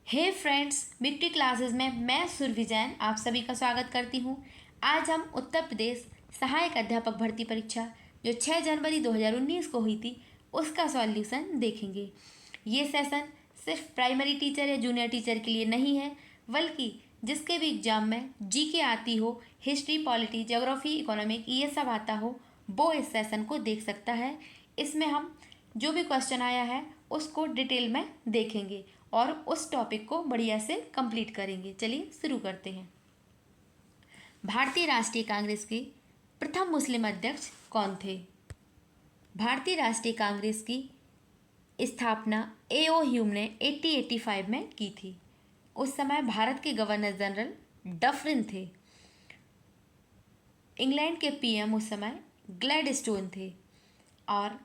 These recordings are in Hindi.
हे फ्रेंड्स, मिट्टी क्लासेस में मैं सुरभि जैन आप सभी का स्वागत करती हूँ। आज हम उत्तर प्रदेश सहायक अध्यापक भर्ती परीक्षा जो 6 जनवरी 2019 को हुई थी उसका सॉल्यूशन देखेंगे। ये सेशन सिर्फ प्राइमरी टीचर या जूनियर टीचर के लिए नहीं है, बल्कि जिसके भी एग्जाम में जीके आती हो, हिस्ट्री, पॉलिटी, ज्योग्राफी, इकोनॉमिक ये सब आता हो, वो इस सेशन को देख सकता है। इसमें हम जो भी क्वेश्चन आया है उसको डिटेल में देखेंगे और उस टॉपिक को बढ़िया से कंप्लीट करेंगे। चलिए शुरू करते हैं। भारतीय राष्ट्रीय कांग्रेस के प्रथम मुस्लिम अध्यक्ष कौन थे? भारतीय राष्ट्रीय कांग्रेस की स्थापना A.O. ह्यूम ने 1885 में की थी। उस समय भारत के गवर्नर जनरल डफरिन थे। इंग्लैंड के पीएम उस समय ग्लैडस्टोन थे। और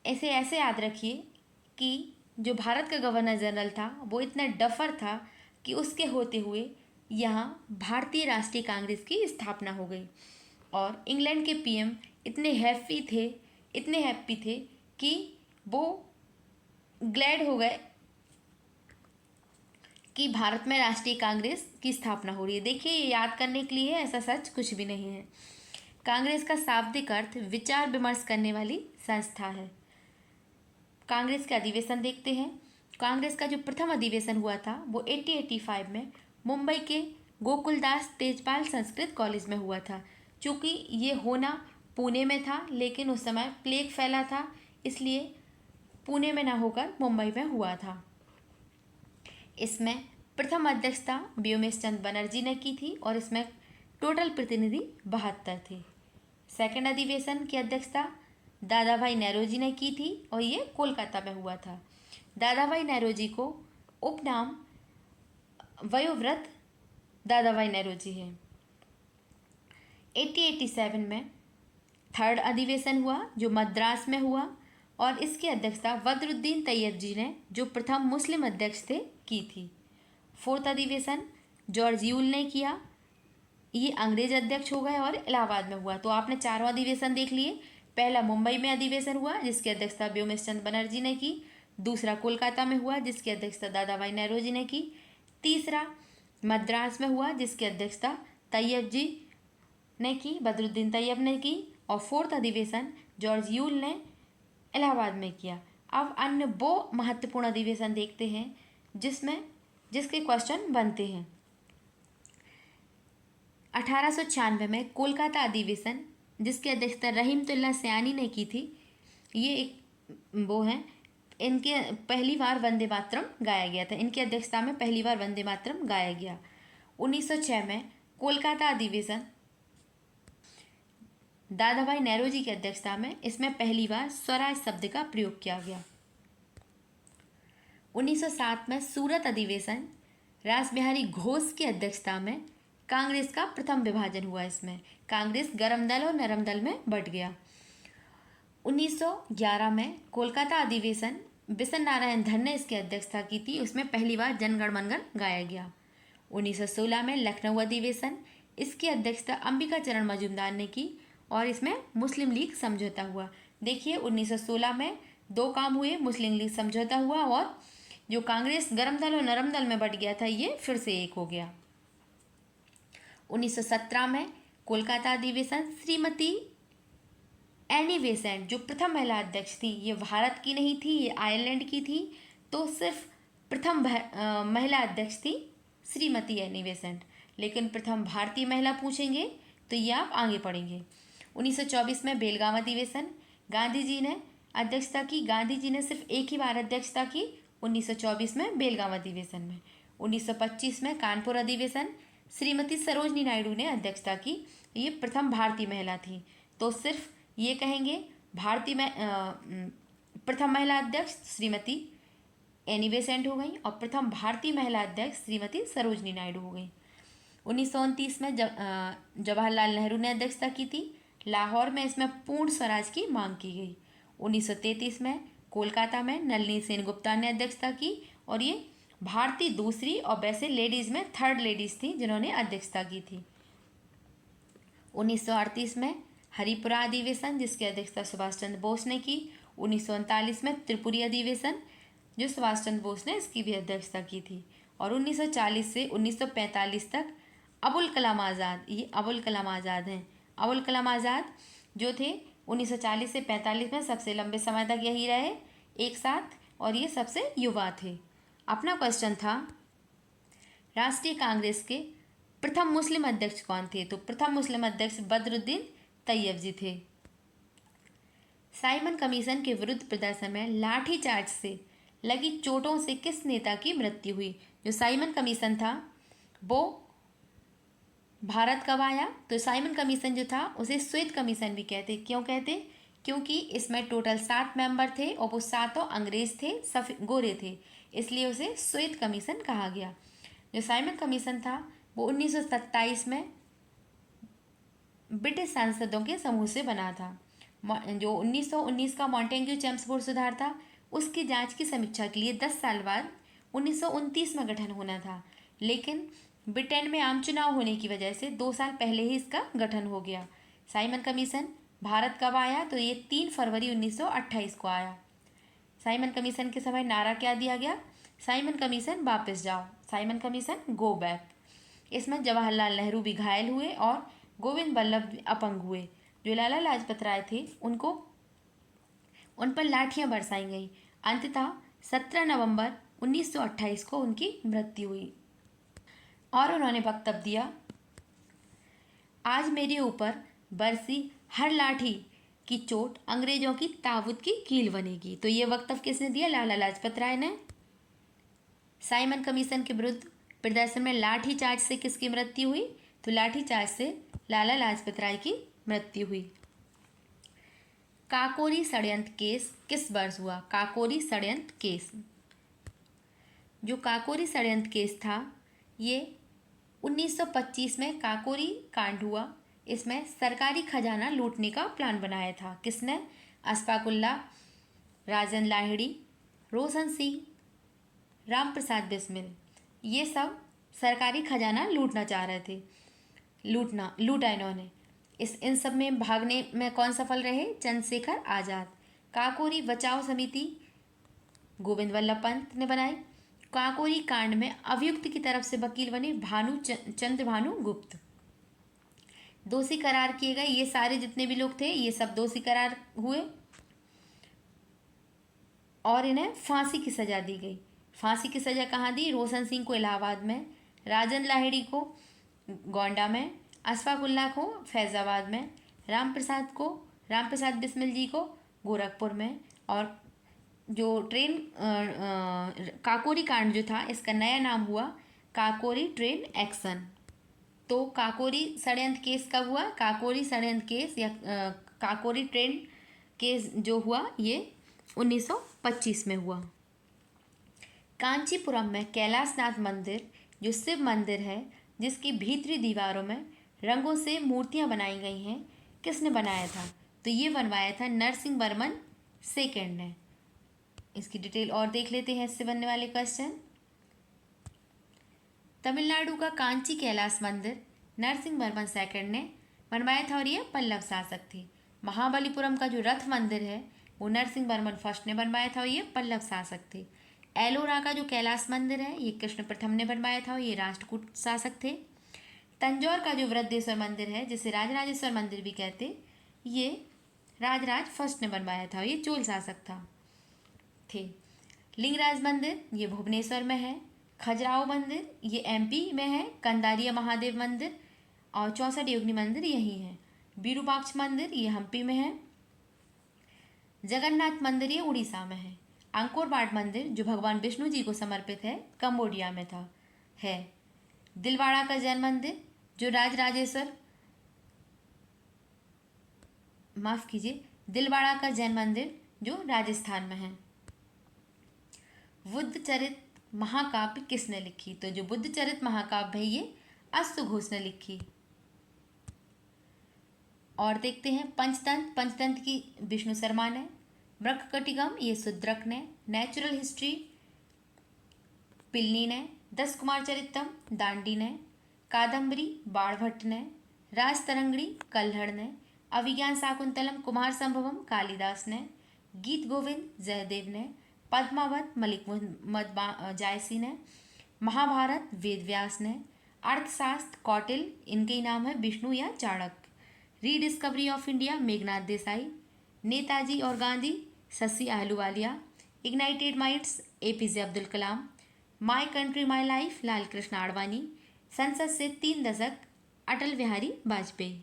ऐसे याद रखिए कि जो भारत का गवर्नर जनरल था वो इतना डफर था कि उसके होते हुए यहाँ भारतीय राष्ट्रीय कांग्रेस की स्थापना हो गई। और इंग्लैंड के पीएम इतने हैप्पी थे कि वो ग्लैड हो गए कि भारत में राष्ट्रीय कांग्रेस की स्थापना हो रही है। देखिए, ये याद करने के लिए है, ऐसा सच कुछ भी नहीं है। कांग्रेस का शाब्दिक अर्थ विचार विमर्श करने वाली संस्था है। कांग्रेस के अधिवेशन देखते हैं। कांग्रेस का जो प्रथम अधिवेशन हुआ था वो 1885 में मुंबई के गोकुलदास तेजपाल संस्कृत कॉलेज में हुआ था। चूँकि ये होना पुणे में था, लेकिन उस समय प्लेग फैला था, इसलिए पुणे में न होकर मुंबई में हुआ था। इसमें प्रथम अध्यक्षता व्योमेश चंद्र बनर्जी ने की थी और इसमें टोटल प्रतिनिधि 72 थे। सेकंड अधिवेशन की अध्यक्षता दादा भाई नौरोजी ने की थी और ये कोलकाता में हुआ था। दादा भाई नौरोजी को उपनाम वयोवृद्ध दादा भाई नौरोजी है। 1887 में थर्ड अधिवेशन हुआ जो मद्रास में हुआ और इसकी अध्यक्षता बदरुद्दीन तैयब जी ने, जो प्रथम मुस्लिम अध्यक्ष थे, की थी। फोर्थ अधिवेशन जॉर्ज यूल ने किया, ये अंग्रेज अध्यक्ष हो गए और इलाहाबाद में हुआ। तो आपने चारों अधिवेशन देख लिए। पहला मुंबई में अधिवेशन हुआ जिसकी अध्यक्षता व्योमेश चंद्र बनर्जी ने की। दूसरा कोलकाता में हुआ जिसकी अध्यक्षता दादा भाई नौरोजी ने की। तीसरा मद्रास में हुआ जिसकी अध्यक्षता तैयब जी ने की, बदरुद्दीन तैयब ने की। और फोर्थ अधिवेशन जॉर्ज यूल ने इलाहाबाद में किया। अब अन्य वो महत्वपूर्ण अधिवेशन देखते हैं जिसके क्वेश्चन बनते हैं। 1896 में कोलकाता अधिवेशन जिसकी अध्यक्षता रहीमतुल्लाह सयानी ने की थी, ये एक वो हैं, इनके पहली बार वंदे मातरम गाया गया था। इनकी अध्यक्षता में पहली बार वंदे मातरम गाया गया। 1906 में कोलकाता अधिवेशन दादा भाई नौरोजी की अध्यक्षता में, इसमें पहली बार स्वराज शब्द का प्रयोग किया गया। 1907 में सूरत अधिवेशन रास बिहारी घोष की अध्यक्षता में कांग्रेस का प्रथम विभाजन हुआ। इसमें कांग्रेस गरम दल और नरम दल में बंट गया। 1911 में कोलकाता अधिवेशन बिशन नारायण धन ने इसकी अध्यक्षता की थी, उसमें पहली बार जनगण मनगण गाया गया। 1916 में लखनऊ अधिवेशन, इसकी अध्यक्षता अंबिका चरण मजूमदार ने की और इसमें मुस्लिम लीग समझौता हुआ। देखिए, 1916 में दो काम हुए, मुस्लिम लीग समझौता हुआ और जो कांग्रेस गरम दल और नरम दल में बंट गया था ये फिर से एक हो गया। 1917 में कोलकाता अधिवेशन श्रीमती एनी बेसेंट जो प्रथम महिला अध्यक्ष थी, ये भारत की नहीं थी, ये आयरलैंड की थी, तो सिर्फ प्रथम महिला अध्यक्ष थी श्रीमती एनी बेसेंट। लेकिन प्रथम भारतीय महिला पूछेंगे तो ये आप आगे पढ़ेंगे। 1924 में बेलगाम अधिवेशन गांधी जी ने अध्यक्षता की। गांधी जी ने सिर्फ एक ही बार अध्यक्षता की, 1924 में बेलगाम अधिवेशन में। 1925 में कानपुर अधिवेशन श्रीमती सरोजनी नायडू ने अध्यक्षता की, ये प्रथम भारतीय महिला थी। तो सिर्फ ये कहेंगे प्रथम महिला अध्यक्ष श्रीमती एनी बेसेंट हो गई और प्रथम भारतीय महिला अध्यक्ष श्रीमती सरोजनी नायडू हो गई। 1929 में जवाहरलाल नेहरू ने अध्यक्षता की थी। लाहौर में इसमें पूर्ण स्वराज की मांग की गई। 1933 में कोलकाता में नलिनी सेनगुप्ता ने अध्यक्षता की और ये भारतीय दूसरी और वैसे लेडीज़ में थर्ड लेडीज़ थी जिन्होंने अध्यक्षता की थी। 1938 में हरिपुरा अधिवेशन जिसकी अध्यक्षता सुभाष चंद्र बोस ने की। 1939 में त्रिपुरी अधिवेशन जो सुभाष चंद्र बोस ने इसकी भी अध्यक्षता की थी। और 1940 से 1945 तक अबुल कलाम आज़ाद, ये अबुल कलाम आज़ाद हैं। अबुल कलाम आज़ाद जो थे 1940 से 45 में सबसे लंबे समय तक यही रहे एक साथ, और ये सबसे युवा थे। अपना क्वेश्चन था, राष्ट्रीय कांग्रेस के प्रथम मुस्लिम अध्यक्ष कौन थे? तो प्रथम मुस्लिम अध्यक्ष बदरुद्दीन तैयब जी थे। साइमन कमीशन के विरुद्ध प्रदर्शन में लाठीचार्ज से लगी चोटों से किस नेता की मृत्यु हुई? जो साइमन कमीशन था वो भारत कब आया? तो साइमन कमीशन जो था उसे श्वेत कमीशन भी कहते। क्यों कहते? क्योंकि इसमें टोटल 7 मेंबर थे और वो सातों अंग्रेज थे, गोरे थे, इसलिए उसे श्वेत कमीशन कहा गया। जो साइमन कमीशन था वो 1927 में ब्रिटिश सांसदों के समूह से बना था। जो 1919 का मॉन्टेग्यू चेम्सफोर्ड सुधार था उसकी जांच की समीक्षा के लिए 10 साल बाद 1929 में गठन होना था, लेकिन ब्रिटेन में आम चुनाव होने की वजह से 2 साल पहले ही इसका गठन हो गया। साइमन कमीशन भारत कब आया? तो ये 3 फरवरी 1928 को आया। साइमन कमीशन के समय नारा क्या दिया गया? साइमन कमीशन वापस जाओ, साइमन कमीशन गो बैक। इसमें जवाहरलाल नेहरू भी घायल हुए और गोविंद बल्लभ भी अपंग हुए। जो लाला लाजपत राय थे उन पर लाठियां बरसाई गई। अंततः 17 नवंबर 1928 को उनकी मृत्यु हुई और उन्होंने वक्तव्य दिया, आज मेरे ऊपर बरसी हर लाठी की चोट अंग्रेजों की ताबूत की कील बनेगी। तो ये वक्तव्य किसने दिया? लाला लाजपत राय ने। साइमन कमीशन के विरुद्ध प्रदर्शन में लाठीचार्ज से किसकी मृत्यु हुई? तो लाठीचार्ज से लाला लाजपत राय की मृत्यु हुई। काकोरी षड्यंत्र केस किस वर्ष हुआ? काकोरी षड्यंत्र केस, जो काकोरी षड्यंत्र केस था ये 1925 में काकोरी कांड हुआ। इसमें सरकारी खजाना लूटने का प्लान बनाया था। किसने? अशफाक उल्लाह, राजन लाहिड़ी, रोशन सिंह, राम प्रसाद बिस्मिल, ये सब सरकारी खजाना लूटना चाह रहे थे। लूटा इन्होंने। इन सब में भागने में कौन सफल रहे? चंद्रशेखर आज़ाद। काकोरी बचाव समिति गोविंद वल्लभ पंत ने बनाई। काकोरी कांड में अभियुक्त की तरफ से वकील बने चंद्र भानु गुप्त। दोषी करार किए गए ये सारे जितने भी लोग थे ये सब दोषी करार हुए और इन्हें फांसी की सजा दी गई। फांसी की सजा कहाँ दी? रोशन सिंह को इलाहाबाद में, राजन लाहिड़ी को गोंडा में, अशफाक उल्लाह को फैज़ाबाद में, राम प्रसाद बिस्मिल जी को गोरखपुर में। और जो काकोरी कांड जो था इसका नया नाम हुआ काकोरी ट्रेन एक्शन। तो काकोरी षड्यंत्र केस कब हुआ? काकोरी षड्यंत्र केस या काकोरी ट्रेन केस जो हुआ ये 1925 में हुआ। कांचीपुरम में कैलाशनाथ मंदिर जो शिव मंदिर है जिसकी भीतरी दीवारों में रंगों से मूर्तियां बनाई गई हैं, किसने बनाया था? तो ये बनवाया था नरसिंहवर्मन सेकंड ने। इसकी डिटेल और देख लेते हैं इससे बनने वाले क्वेश्चन। तमिलनाडु का कांची कैलाश मंदिर नरसिंहवर्मन सेकंड ने बनवाया था और ये पल्लव शासक थे। महाबलीपुरम का जो रथ मंदिर है वो नरसिंहवर्मन फर्स्ट ने बनवाया था और ये पल्लव शासक थे। एलोरा का जो कैलाश मंदिर है ये कृष्ण प्रथम ने बनवाया था और ये राष्ट्रकूट शासक थे। तंजौर का जो वृद्धेश्वर मंदिर है जिसे राजराजेश्वर मंदिर भी कहते, ये राजराज फर्स्ट ने बनवाया था और ये चोल शासक थे। लिंगराज मंदिर ये भुवनेश्वर में है। खजुराहो मंदिर ये एमपी में है। कंदारिया महादेव मंदिर और 64 योगिनी मंदिर यही है। विरूपाक्ष मंदिर ये हम्पी में है। जगन्नाथ मंदिर ये उड़ीसा में है। अंकोर वाट मंदिर जो भगवान विष्णु जी को समर्पित है कंबोडिया में है। दिलवाड़ा का जैन मंदिर जो दिलवाड़ा का जैन मंदिर जो राजस्थान में है। बुद्धचरित महाकाव्य किसने लिखी? तो जो बुद्धचरित महाकाव्य है ये अश्वघोष ने लिखी। और देखते हैं पंचतंत्र की विष्णु शर्मा ने। मृगकटिगम ये शुद्रक ने। नेचुरल हिस्ट्री पिल्ली ने। 10 कुमार चरितम दांडी ने। कादम्बरी बाणभट्ट ने। राजतरंगिणी कल्हड़ ने। अभिज्ञान शाकुंतलम कुमार संभवम कालिदास ने। गीत गोविंद जयदेव ने। पद्मावत मलिक मोहम्मद जायसी ने, महाभारत वेद व्यास ने, अर्थशास्त्र कौटिल्य, इनके ही नाम है विष्णु या Chanakya, rediscovery of India Meghnad Desai, Netaji और Gandhi Shashi Ahluwalia, ignited minds APJ Abdul Kalam, my country my life Lal Krishna Advani, संसद से 3 दशक अटल बिहारी वाजपेयी।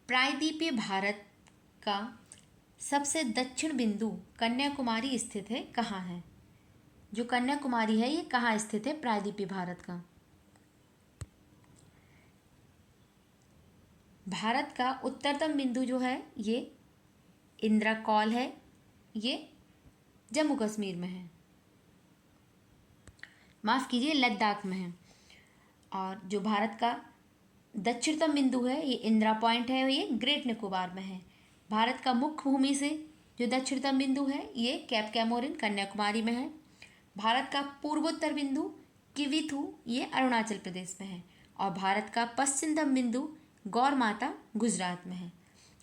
प्रायद्वीपीय भारत का सबसे दक्षिण बिंदु कन्याकुमारी स्थित है, कहाँ है? जो कन्याकुमारी है ये कहाँ स्थित है प्रायद्वीपीय भारत का? भारत का उत्तरतम बिंदु जो है ये इंदिरा कॉल है, ये जम्मू कश्मीर में है, माफ़ कीजिए लद्दाख में है। और जो भारत का दक्षिणतम बिंदु है ये इंदिरा पॉइंट है, ये ग्रेट निकोबार में है। भारत का मुख्य भूमि से जो दक्षिणतम बिंदु है ये कैप कैमोरिन कन्याकुमारी में है। भारत का पूर्वोत्तर बिंदु किविथु ये अरुणाचल प्रदेश में है। और भारत का पश्चिमतम बिंदु गौर माता गुजरात में है।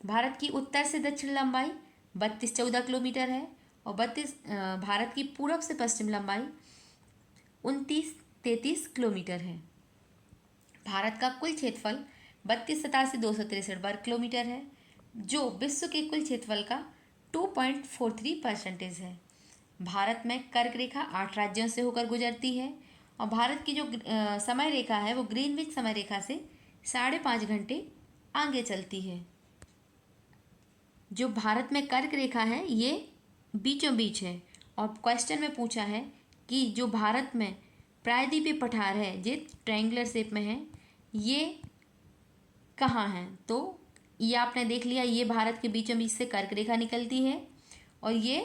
भारत की उत्तर से दक्षिण लंबाई 32-14 किलोमीटर है और भारत की पूरब से पश्चिम लंबाई 29-33 किलोमीटर है। भारत का कुल क्षेत्रफल 32,87,263 वर्ग किलोमीटर है, जो विश्व के कुल क्षेत्रफल का 2.43% है। भारत में कर्क रेखा 8 राज्यों से होकर गुजरती है और भारत की जो समय रेखा है वो ग्रीनविच समय रेखा से 5.5 घंटे आगे चलती है। जो भारत में कर्क रेखा है ये बीचों बीच है और क्वेश्चन में पूछा है कि जो भारत में प्रायद्वीपीय पठार है जो ट्रायंगुलर शेप में है ये कहाँ है? तो ये आपने देख लिया, ये भारत के बीचों बीच से कर्क रेखा निकलती है और ये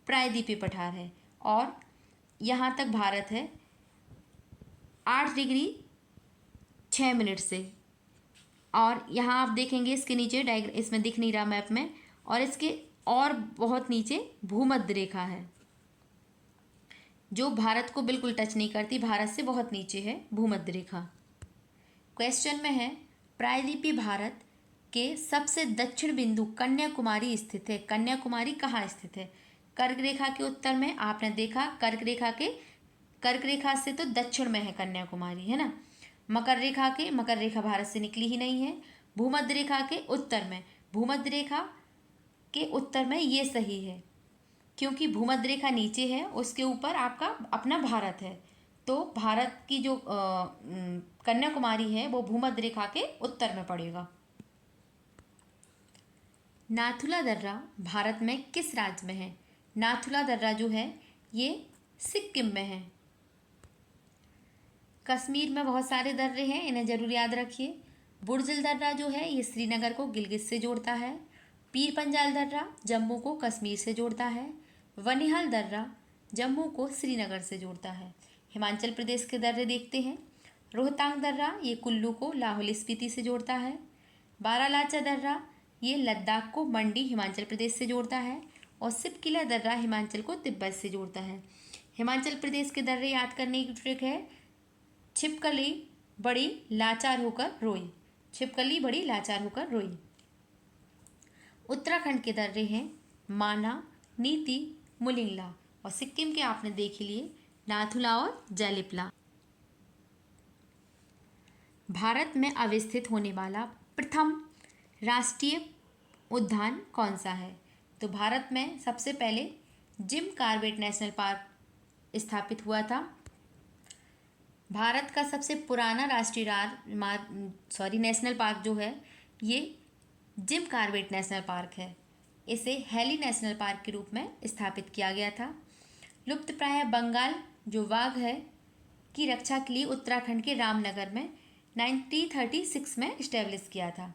प्रायद्वीपीय पठार है और यहाँ तक भारत है 8 डिग्री 6 मिनट से। और यहाँ आप देखेंगे इसके नीचे इसमें दिख नहीं रहा मैप में, और इसके और बहुत नीचे भूमध्य रेखा है जो भारत को बिल्कुल टच नहीं करती, भारत से बहुत नीचे है भूमध्य रेखा। क्वेश्चन में है प्रायद्वीपीय भारत के सबसे दक्षिण बिंदु कन्याकुमारी स्थित है। कन्याकुमारी कहाँ स्थित है? कर्क रेखा के उत्तर में आपने देखा, कर्क रेखा से तो दक्षिण में है कन्याकुमारी, है ना। मकर रेखा भारत से निकली ही नहीं है। भूमध्य रेखा के उत्तर में, भूमध्य रेखा के उत्तर में ये सही है क्योंकि भूमध्य रेखा नीचे है, उसके ऊपर आपका अपना भारत है, तो भारत की जो कन्याकुमारी है वो भूमध्य रेखा के उत्तर में पड़ेगा। नाथुला दर्रा भारत में किस राज्य में है? नाथुला दर्रा जो है ये सिक्किम में है। कश्मीर में बहुत सारे दर्रे हैं, इन्हें जरूर याद रखिए। बुर्जिल दर्रा जो है ये श्रीनगर को गिलगित से जोड़ता है। पीर पंजाल दर्रा जम्मू को कश्मीर से जोड़ता है। वनिहाल दर्रा जम्मू को श्रीनगर से जोड़ता है। हिमाचल प्रदेश के दर्रे देखते हैं। रोहतांग दर्रा ये कुल्लू को लाहौल स्पीति से जोड़ता है। बारालाचा दर्रा ये लद्दाख को मंडी हिमाचल प्रदेश से जोड़ता है और सिपकिला दर्रा हिमाचल को तिब्बत से जोड़ता है। हिमाचल प्रदेश के दर्रे याद करने की ट्रिक है छिपकली बड़ी लाचार होकर रोई, छिपकली बड़ी लाचार होकर रोई। उत्तराखंड के दर्रे हैं माना, नीति, मुलिंगला और सिक्किम के आपने देख लिए नाथुला और जैलिपला। भारत में अवस्थित होने वाला प्रथम राष्ट्रीय उद्यान कौन सा है? तो भारत में सबसे पहले जिम कॉर्बेट नेशनल पार्क स्थापित हुआ था। भारत का सबसे पुराना राष्ट्रीय नेशनल पार्क जो है ये जिम कॉर्बेट नेशनल पार्क है। इसे हेली नेशनल पार्क के रूप में स्थापित किया गया था। लुप्तप्राय बंगाल जो वाघ है की रक्षा के लिए उत्तराखंड के रामनगर में 1936 में इस्टेब्लिश किया था।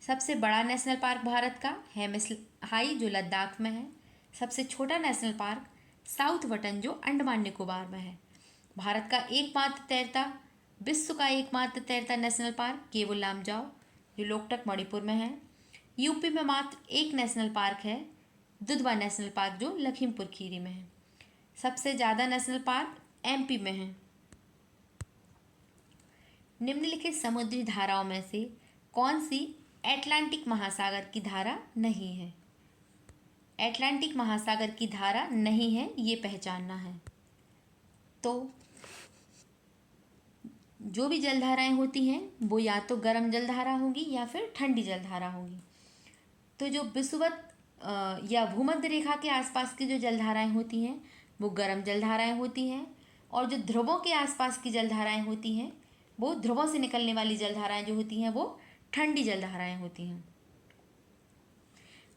सबसे बड़ा नेशनल पार्क भारत का हेमिस हाई जो लद्दाख में है। सबसे छोटा नेशनल पार्क साउथ वटन जो अंडमान निकोबार में है। भारत का विश्व का एकमात्र तैरता नेशनल पार्क केवल लामजाओ जो लोकटक मणिपुर में है। यूपी में मात्र एक नेशनल पार्क है दुधवा नेशनल पार्क जो लखीमपुर खीरी में है। सबसे ज़्यादा नेशनल पार्क एमपी में है। निम्नलिखित समुद्री धाराओं में से कौन सी अटलांटिक महासागर की धारा नहीं है? अटलांटिक महासागर की धारा नहीं है, ये पहचानना है। तो जो भी जलधाराएं होती हैं वो या तो गर्म जलधारा होगी या फिर ठंडी जलधारा होगी। तो जो विषुवत या भूमध्य रेखा के आसपास की जो जलधाराएं होती हैं वो गर्म जलधाराएं होती हैं, और जो ध्रुवों के आसपास की जलधाराएं होती हैं वो ध्रुवों से निकलने वाली जलधाराएं जो होती हैं वो ठंडी जलधाराएं होती हैं।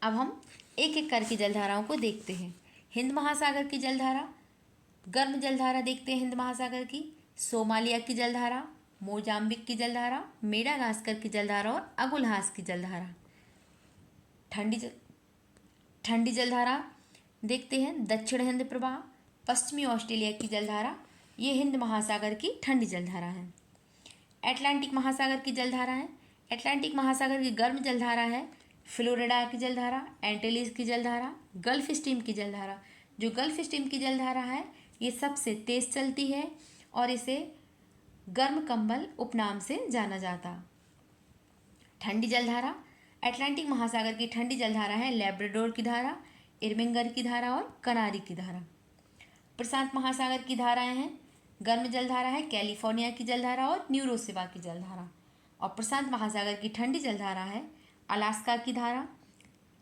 अब हम एक एक करके जलधाराओं को देखते हैं। हिंद महासागर की जलधारा, गर्म जलधारा देखते हैं हिंद महासागर की, सोमालिया की जलधारा, मोजाम्बिक की जलधारा, मेडागास्कर की जलधारा और अगुलहास की जलधारा। ठंडी जलधारा देखते हैं दक्षिण हिंद प्रवाह, पश्चिमी ऑस्ट्रेलिया की जलधारा, ये हिंद महासागर की ठंडी जलधारा है। अटलांटिक महासागर की जलधारा है, अटलांटिक महासागर की गर्म जलधारा है फ्लोरिडा की जलधारा, एंटिलीज की जलधारा, गल्फ स्ट्रीम की जलधारा। जो गल्फ स्ट्रीम की जलधारा है ये सबसे तेज चलती है और इसे गर्म कंबल उपनाम से जाना जाता। ठंडी जलधारा, अटलांटिक महासागर की ठंडी जलधारा है लैब्राडोर की धारा, इर्मिंगर की धारा और कनारी की धारा। प्रशांत महासागर की धाराएं हैं, गर्म जलधारा है कैलिफोर्निया की जलधारा और न्यूरोसिबा की जलधारा। और प्रशांत महासागर की ठंडी जलधारा है अलास्का की धारा,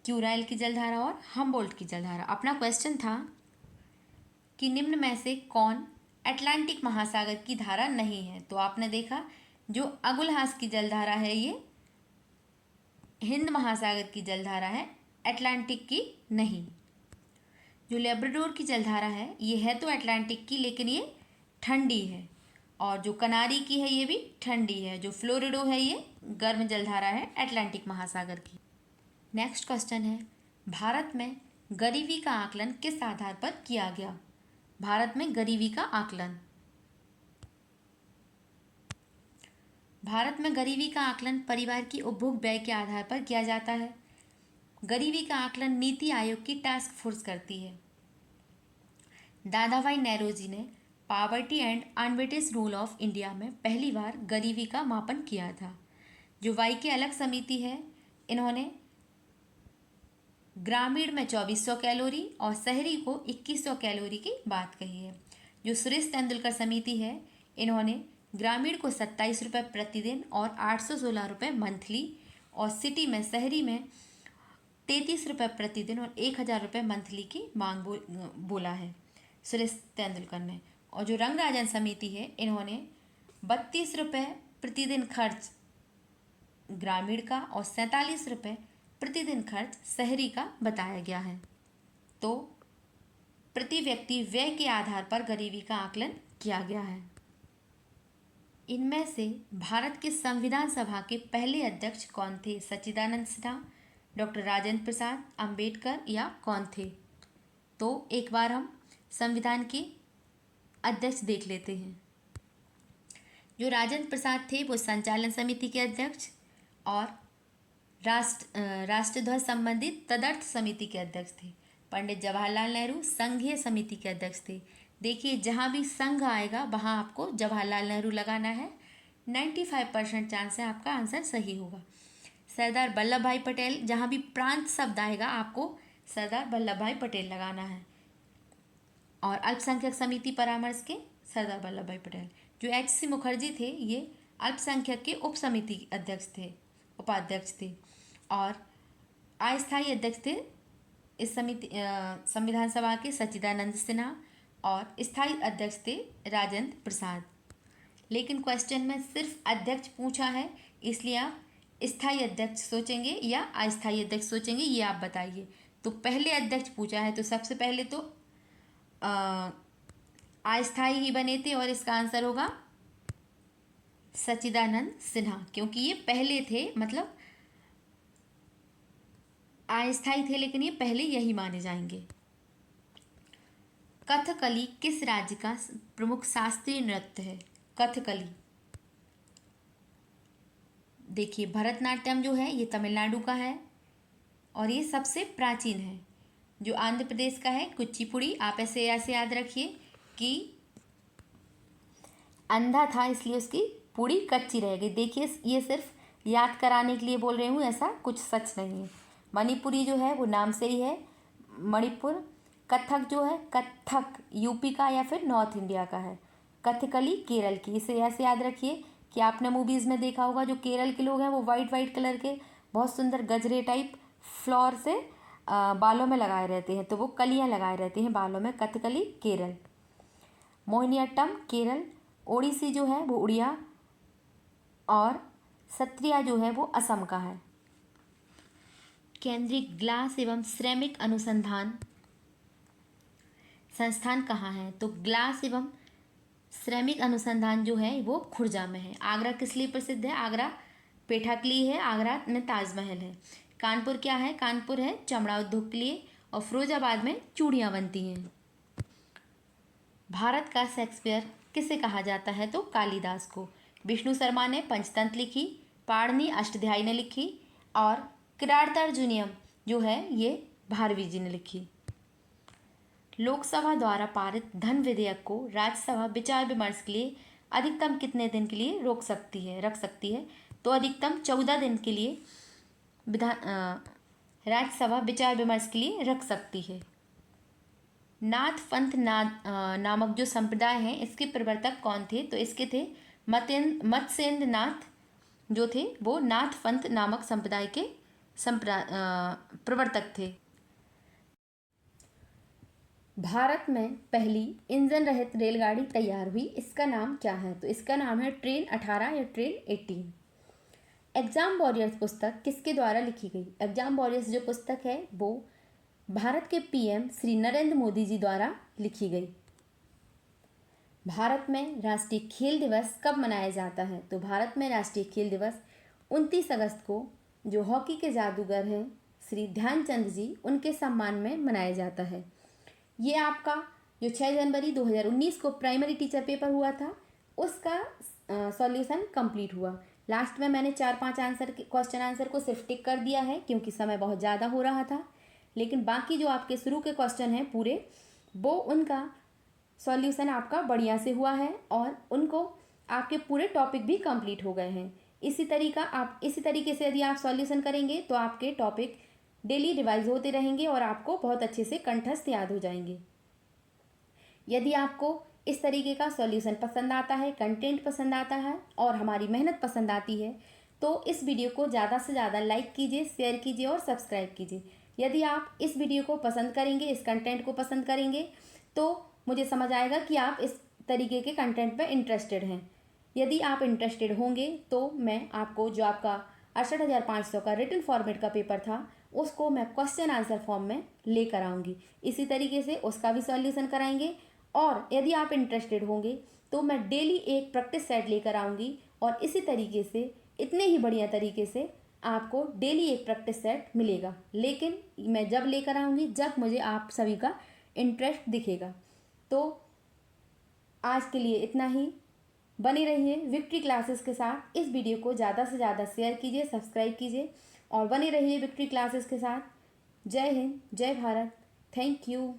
क्यूराइल की जलधारा और हम्बोल्ट की जलधारा। अपना क्वेश्चन था कि निम्न में से कौन अटलांटिक महासागर की धारा नहीं है। तो आपने देखा जो अगुलहास की जलधारा है ये हिंद महासागर की जलधारा है, अटलांटिक की नहीं। जो लैब्राडोर की जलधारा है ये है तो अटलांटिक की लेकिन ये ठंडी है, और जो कनारी की है ये भी ठंडी है। जो फ्लोरिडो है ये गर्म जलधारा है अटलांटिक महासागर की। नेक्स्ट क्वेश्चन है, भारत में गरीबी का आकलन किस आधार पर किया गया। भारत में गरीबी का आकलन, भारत में गरीबी का आकलन परिवार की उपभोग व्यय के आधार पर किया जाता है। गरीबी का आकलन नीति आयोग की टास्क फोर्स करती है। दादाभाई नौरोजी ने पॉवर्टी एंड अनवेटेज रूल ऑफ इंडिया में पहली बार गरीबी का मापन किया था। जो वाई के अलग समिति है इन्होंने ग्रामीण में 2400 कैलोरी और शहरी को 2100 कैलोरी की बात कही है। जो सुरेश तेंदुलकर समिति है इन्होंने ग्रामीण को 27 रुपये प्रतिदिन और 816 रुपये मंथली, और सिटी में शहरी में 33 रुपये प्रतिदिन और 1000 रुपये मंथली की मांग बोला है सुरेश तेंदुलकर ने। और जो रंगराजन समिति है इन्होंने 32 रुपये प्रतिदिन खर्च ग्रामीण का और 47 रुपये प्रतिदिन खर्च शहरी का बताया गया है। तो प्रति व्यक्ति व्यय के आधार पर गरीबी का आकलन किया गया है। इनमें से भारत के संविधान सभा के पहले अध्यक्ष कौन थे। सच्चिदानंद सिन्हा, डॉक्टर राजेंद्र प्रसाद, अंबेडकर या कौन थे। तो एक बार हम संविधान के अध्यक्ष देख लेते हैं। जो राजेंद्र प्रसाद थे वो संचालन समिति के अध्यक्ष और राष्ट्रध्वज संबंधित तदर्थ समिति के अध्यक्ष थे। पंडित जवाहरलाल नेहरू संघीय समिति के अध्यक्ष थे। देखिए जहाँ भी संघ आएगा वहाँ आपको जवाहरलाल नेहरू लगाना है, 95% चांस है आपका आंसर सही होगा। सरदार वल्लभ भाई पटेल, जहाँ भी प्रांत शब्द आएगा आपको सरदार वल्लभ भाई पटेल लगाना है। और अल्पसंख्यक समिति परामर्श के सरदार वल्लभ भाई पटेल। जो HC मुखर्जी थे ये अल्पसंख्यक के उप समिति अध्यक्ष थे, उपाध्यक्ष थे, और अस्थायी अध्यक्ष थे इस समिति संविधान सभा के सच्चिदानंद सिन्हा, और स्थायी अध्यक्ष थे राजेंद्र प्रसाद। लेकिन क्वेश्चन में सिर्फ अध्यक्ष पूछा है, इसलिए आप स्थायी अध्यक्ष सोचेंगे या अस्थायी अध्यक्ष सोचेंगे ये आप बताइए। तो पहले अध्यक्ष पूछा है तो सबसे पहले तो अस्थायी ही बने थे और इसका आंसर होगा सच्चिदानंद सिन्हा, क्योंकि ये पहले थे, मतलब अस्थायी थे लेकिन ये पहले यही माने जाएंगे। कथकली किस राज्य का प्रमुख शास्त्रीय नृत्य है। कथकली, देखिए भरतनाट्यम जो है ये तमिलनाडु का है और ये सबसे प्राचीन है। जो आंध्र प्रदेश का है कुचिपुड़ी। आप ऐसे याद रखिए कि अंधा था इसलिए उसकी पूड़ी कच्ची रह गई। देखिए ये सिर्फ याद कराने के लिए बोल रही हूँ, ऐसा कुछ सच नहीं है। मणिपुरी जो है वो नाम से ही है, मणिपुर। कथक जो है, कथक यूपी का या फिर नॉर्थ इंडिया का है। कथकली केरल की। इसे ऐसे याद रखिए कि आपने मूवीज़ में देखा होगा जो केरल के लोग हैं वो वाइट वाइट कलर के बहुत सुंदर गजरे टाइप फ्लावर से बालों में लगाए रहते हैं, तो वो कलियां लगाए रहते हैं बालों में। कथकली केरल। मोहिनीअट्टम केरल। ओडिसी जो है वो उड़िया और सत्रिया जो है वो असम का है। केंद्रीय ग्लास एवं सिरेमिक अनुसंधान संस्थान कहाँ है? तो ग्लास एवं सिरेमिक अनुसंधान जो है वो खुर्जा में है। आगरा किस लिए प्रसिद्ध है? आगरा पेठा के लिए है, आगरा में ताजमहल है। कानपुर क्या है? कानपुर है चमड़ा उद्योग के लिए। और फिरोजाबाद में चूड़ियाँ बनती हैं। भारत का शेक्सपियर किसे कहा जाता है? तो कालिदास को। विष्णु शर्मा ने पंचतंत्र लिखी, पाणिनि अष्टाध्यायी ने लिखी और किरातार्जुनीयम जो है ये भारवी जी ने लिखी। लोकसभा द्वारा पारित धन विधेयक को राज्यसभा विचार विमर्श के लिए अधिकतम कितने दिन के लिए रख सकती है? तो अधिकतम 14 दिन के लिए राज्यसभा विचार विमर्श के लिए रख सकती है। नाथ पंथ नामक जो संप्रदाय है इसके प्रवर्तक कौन थे? तो इसके थे मत्स्येंद्र नाथ जो थे वो नाथ पंथ नामक संप्रदाय के प्रवर्तक थे। भारत में पहली इंजन रहित रेलगाड़ी तैयार हुई, इसका नाम क्या है? तो इसका नाम है ट्रेन 18 या ट्रेन 18। एग्जाम वॉरियर्स पुस्तक किसके द्वारा लिखी गई? एग्जाम वॉरियर्स जो पुस्तक है वो भारत के पीएम श्री नरेंद्र मोदी जी द्वारा लिखी गई। भारत में राष्ट्रीय खेल दिवस कब मनाया जाता है? तो भारत में राष्ट्रीय खेल दिवस 29 अगस्त को जो हॉकी के जादूगर हैं श्री ध्यानचंद जी उनके सम्मान में मनाया जाता है। ये आपका जो 6 जनवरी 2019 को प्राइमरी टीचर पेपर हुआ था उसका सॉल्यूशन कंप्लीट हुआ। लास्ट में मैंने 4-5 क्वेश्चन आंसर को सिर्फ टिक कर दिया है क्योंकि समय बहुत ज़्यादा हो रहा था, लेकिन बाकी जो आपके शुरू के क्वेश्चन हैं पूरे वो उनका सॉल्यूशन आपका बढ़िया से हुआ है और उनको आपके पूरे टॉपिक भी कंप्लीट हो गए हैं। इसी तरीके से यदि आप सॉल्यूशन करेंगे तो आपके टॉपिक डेली रिवाइज होते रहेंगे और आपको बहुत अच्छे से कंठस्थ याद हो जाएंगे। यदि आपको इस तरीके का सॉल्यूशन पसंद आता है, कंटेंट पसंद आता है और हमारी मेहनत पसंद आती है तो इस वीडियो को ज़्यादा से ज़्यादा लाइक कीजिए, शेयर कीजिए और सब्सक्राइब कीजिए। यदि आप इस वीडियो को पसंद करेंगे, इस कंटेंट को पसंद करेंगे तो मुझे समझ आएगा कि आप इस तरीके के कंटेंट पर इंटरेस्टेड हैं। यदि आप इंटरेस्टेड होंगे तो मैं आपको जो आपका 68,500 का रिटन फॉर्मेट का पेपर था उसको मैं क्वेश्चन आंसर फॉर्म में लेकर आऊँगी। इसी तरीके से उसका भी सॉल्यूशन कराएंगे और यदि आप इंटरेस्टेड होंगे तो मैं डेली एक प्रैक्टिस सेट लेकर आऊँगी और इसी तरीके से इतने ही बढ़िया तरीके से आपको डेली एक प्रैक्टिस सेट मिलेगा। लेकिन मैं जब लेकर आऊँगी जब मुझे आप सभी का इंटरेस्ट दिखेगा। तो आज के लिए इतना ही। बने रहिए विक्ट्री क्लासेस के साथ। इस वीडियो को ज़्यादा से ज़्यादा शेयर कीजिए, सब्सक्राइब कीजिए और बने रहिए विक्ट्री क्लासेस के साथ। जय हिंद, जय भारत, थैंक यू।